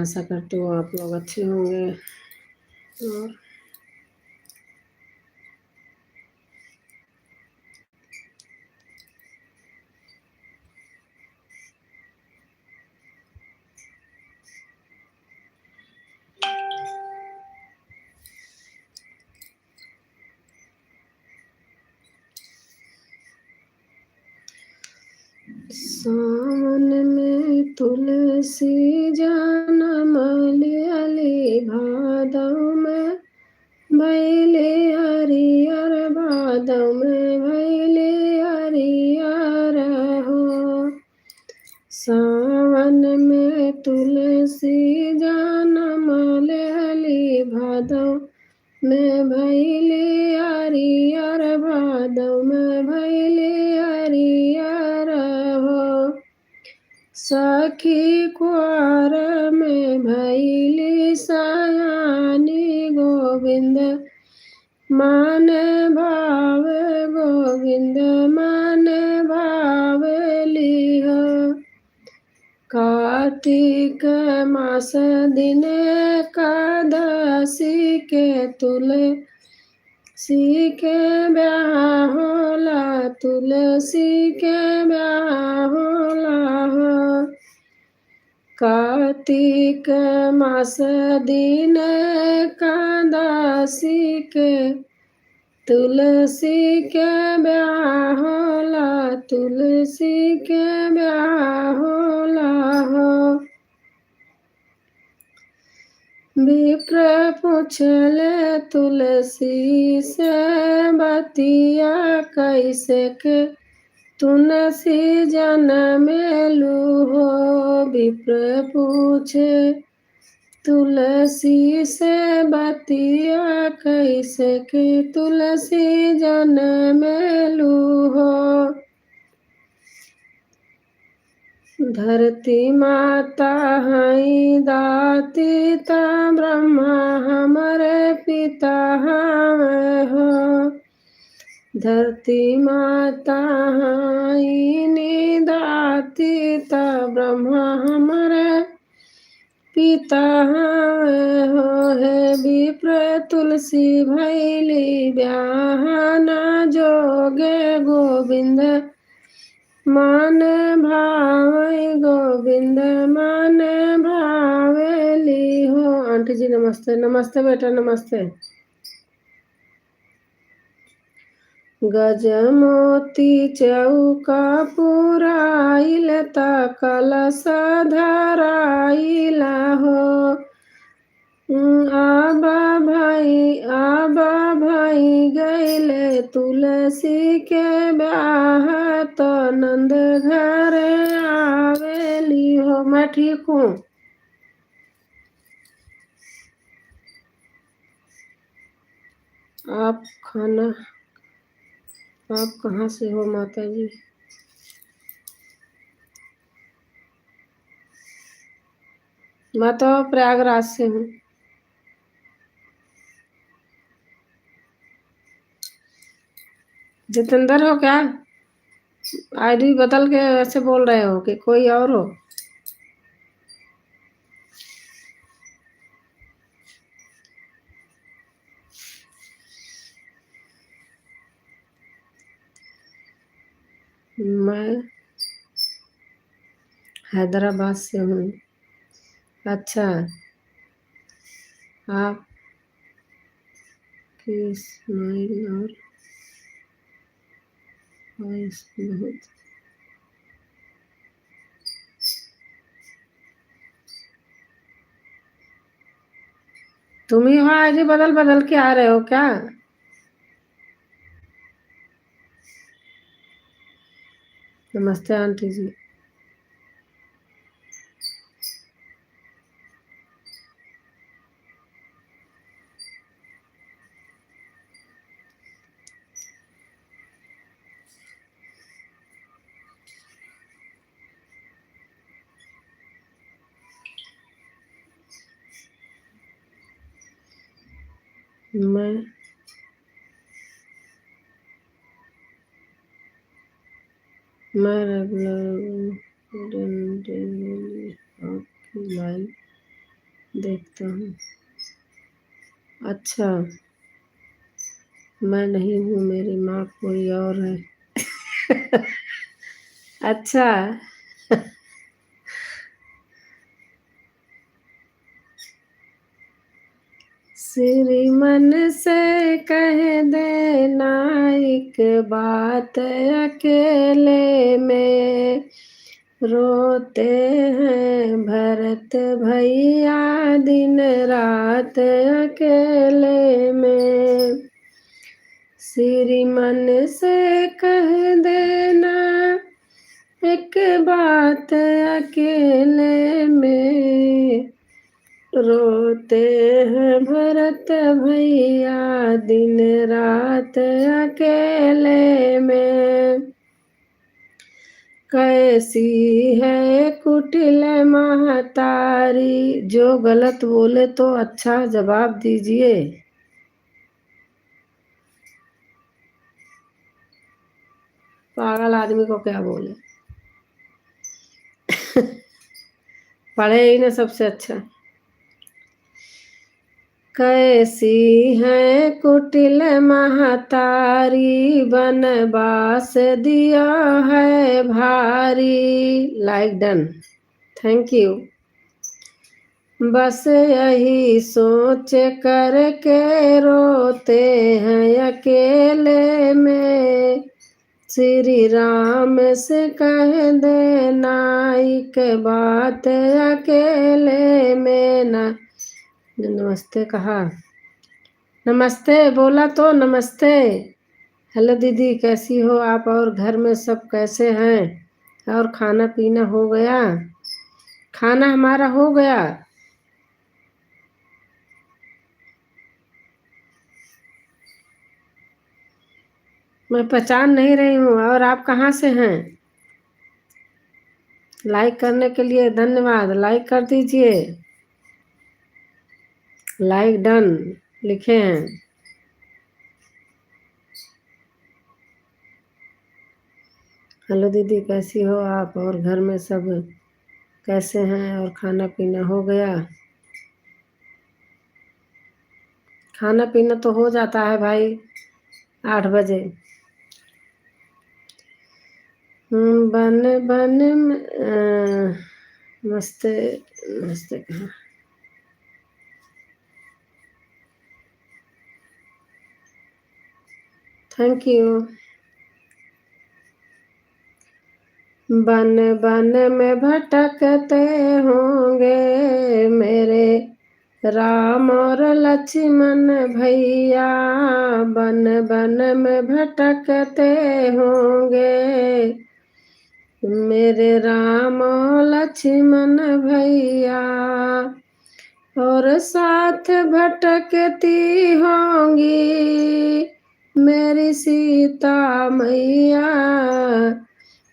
आशा करती हूँ आप लोग अच्छे होंगे। और सावन में तुलसी जनम लियली, भादव में भैले हरियर, भादव में भैले हरियर हो। सावन में तुलसी जनम लियली, भादव में भैले हरियर, भादव में भैले हरियर हो। सखी कुआर में भैली सयानी, गोविंद मान भाव, गोविंद मान भावली हो। कार्तिक मास दिन एकादशी के, तुलसी के ब्याह होला, तुलसी के ब्याह होला हो। कार्तिक मास दिन एकादशी के, तुलसी के ब्याह होला, तुलसी के ब्याह होला हो। विप्र पूछले तुलसी से बतिया, कैसे के तुलसी जनमेलु हो। विप्र पूछे तुलसी से बतिया, कैसे के तुलसी जनमेलु हो। धरती माता हई दाती, ता ब्रह्मा हमारे पिता हमें हो। धरती माता हई निदाती, ता ब्रह्मा हमारे पिता हमें हो। है विप्र तुलसी भैली ब्याहना, जोगे गोविंद मान भावे, गोविंद मान भावेली हो। आंटी जी नमस्ते। नमस्ते बेटा, नमस्ते। गजमोती चौका पुराइल, ता कलश धराइला हो। आबा भाई गैले तुलसी के ब्याह, तो नंद घर आवेली हो। मैं ठीक हूँ। आप कहाँ से हो माता जी? मैं तो प्रयागराज से हूँ। जितेंद्र हो क्या? आईडी बदल के ऐसे बोल रहे हो कि कोई और हो? मैं हैदराबाद से हूँ। अच्छा, आप की स्माइल और वॉइस बहुत तुम ही हो। आईडी बदल बदल के आ रहे हो क्या? नमस्ते आंटी जी। मैं रेगुलर आपकी लाइव देखता हूँ। अच्छा, मैं नहीं हूँ, मेरी माँ कोई और है। अच्छा। श्रीमन से कह देना एक बात, अकेले में रोते हैं भरत भैया दिन रात अकेले में। श्रीमन से कह देना एक बात, अकेले में रोते हैं भरत भैया दिन रात अकेले में। कैसी है कुटिल महतारी, जो गलत बोले तो अच्छा जवाब दीजिए। पागल आदमी को क्या बोले। पढ़े ही ना सबसे अच्छा। कैसी है कुटिल महतारी, बनवास दिया है भारी। Like done, thank you. बस यही सोच करके रोते हैं अकेले में। श्री राम से कह देना एक बात, अकेले में ना। नमस्ते कहा, नमस्ते बोला तो नमस्ते। हेलो दीदी, कैसी हो आप, और घर में सब कैसे हैं, और खाना पीना हो गया? खाना हमारा हो गया। मैं पहचान नहीं रही हूँ, और आप कहाँ से हैं? लाइक करने के लिए धन्यवाद, लाइक कर दीजिए। लाइक डन लिखे हैं। हेलो दीदी, कैसी हो आप, और घर में सब कैसे हैं, और खाना पीना हो गया? खाना पीना तो हो जाता है भाई 8 बजे। बन बन नमस्ते, नमस्ते कहाँ? Thank you. बन बन में भटकते होंगे मेरे राम और लक्ष्मण भैया, बन बन में भटकते होंगे मेरे राम और लक्ष्मण भैया, और साथ भटकती होंगी मेरी सीता मैया।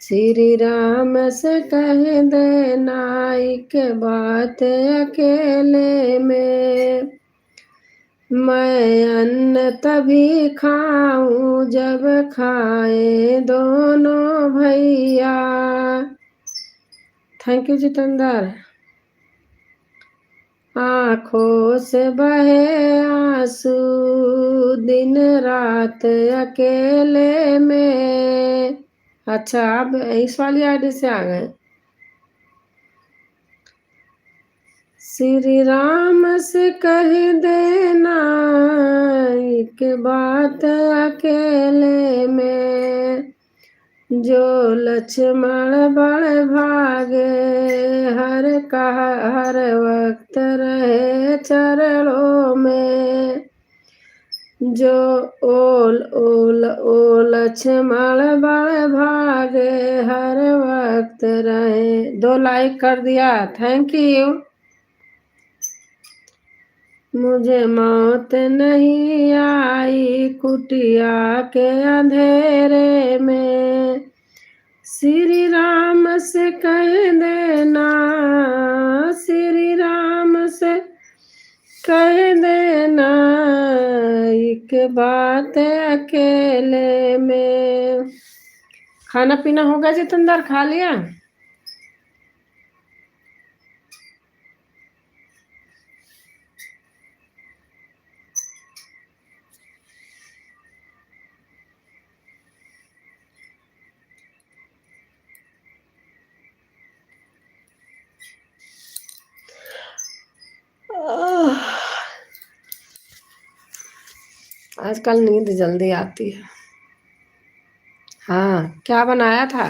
श्री राम से कह देना एक बात, अकेले में मैं अन्न तभी खाऊं जब खाए दोनों भैया। Thank you Jitendra. आँखों से बहे आंसू दिन रात अकेले में। अच्छा, आप इस वाली आईडी से आ गए। श्री राम से कह देना एक बात, अकेले में जो लक्ष्मण बड़ भागे हर वक्त रहे चरणों में। जो ओल ओल ओ लक्ष्मण बड़ भागे हर वक्त रहे। 2 लाइक कर दिया, थैंक यू। मुझे मौत नहीं आई कुटिया के अंधेरे में। श्री राम से कह देना, श्री राम से कह देना एक बात, अकेले में। खाना पीना होगा जितेंद्र, खा लिया? आजकल नींद जल्दी आती है। हाँ, क्या बनाया था?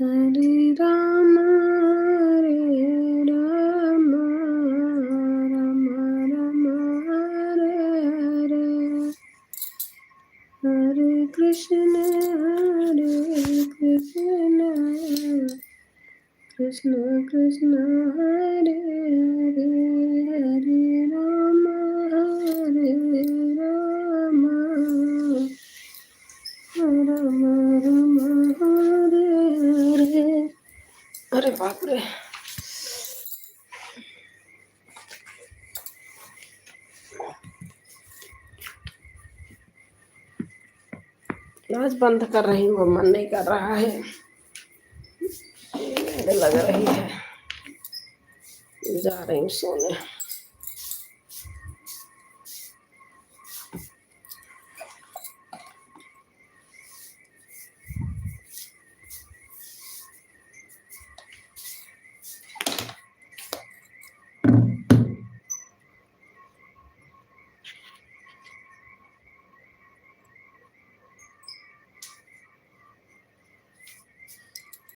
हरे राम राम राम राम हरे हरे, हरे कृष्ण कृष्ण कृष्ण हरे हरे, हरे राम राम राम हरे हरे। अरे बाप रे, आज बंद कर रही हूँ, मन नहीं कर रहा है, नींद लग रही है, जा रही हूँ सोने।